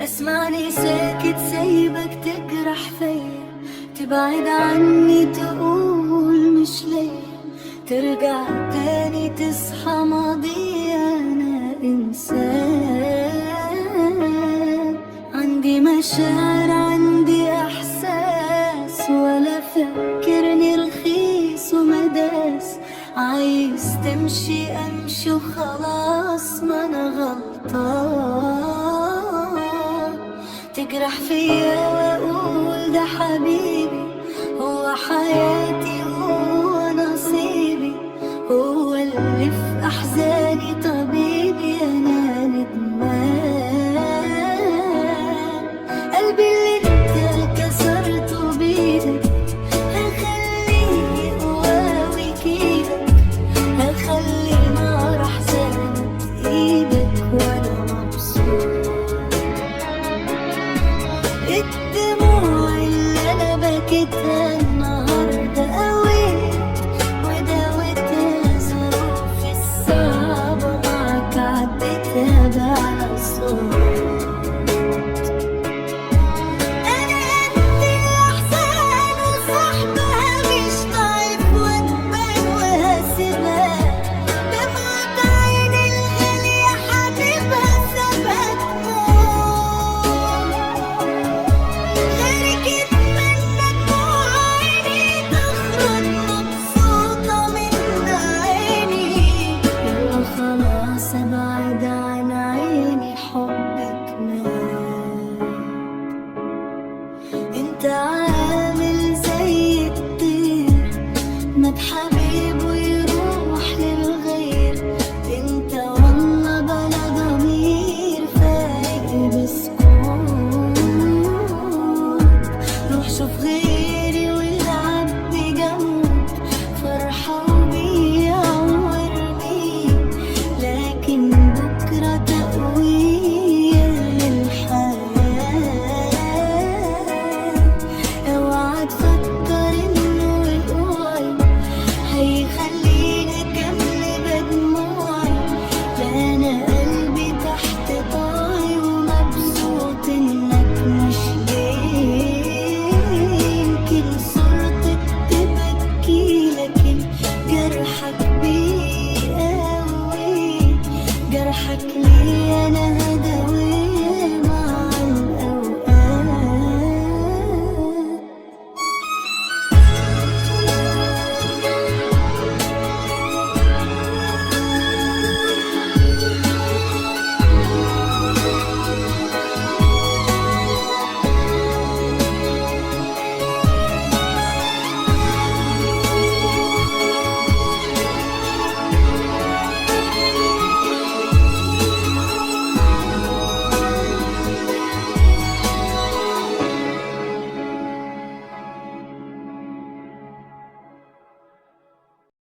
اسمعني ساكت سايبك تجرح فيا، تبعد عني تقول مش ليا، ترجع تاني تصحى ماضي انا انسان. عندي مشاعر عندي احساس، ولا فكرني رخيص ومداس. عايز تمشي امشي وخلاص، ما انا غلطان. تجرح فيا واقول ده حبيبي، هو حياتي هو نصيبي، هو اللي في احزاني طبيبي. انا ندمان قلبي اللي انت كسرته بايدك، هخليه يقوى كيدك، هخلي نار احزانك بايدك وانا مبسوط. الدموع اللي انا بكيتها النهارده قويت وداوتها، ظروفي الصعبة معاك عديتها بعلى صوت. انا قد الاحزان وصاحبها، مش ضعيف واتبان وهسيبها. دمعة عيني الغالية حبيبها سابها تموت. غيرك اتمنى دموع عيني تخرج مبسوطة من عيني. يلا خلاص ابعد عن عيني، حبك مات. انت عامل زي الطير، مات حبيبه يروح للغير. انت والله بلا ضمير، فايق بسكوت. روح شوف غيري والعب بجنب، فرحة وبيع وارميك. لكن بكرة تقوية للحياة. اوعى تفكر انه وقوعي هيخليني اكمل بدموعي. لا انا قلبي تحت طاعي ومبسوط انك مش يمكن صورتك تبكي، لكن جرحك بيقوي. جرحك لي انا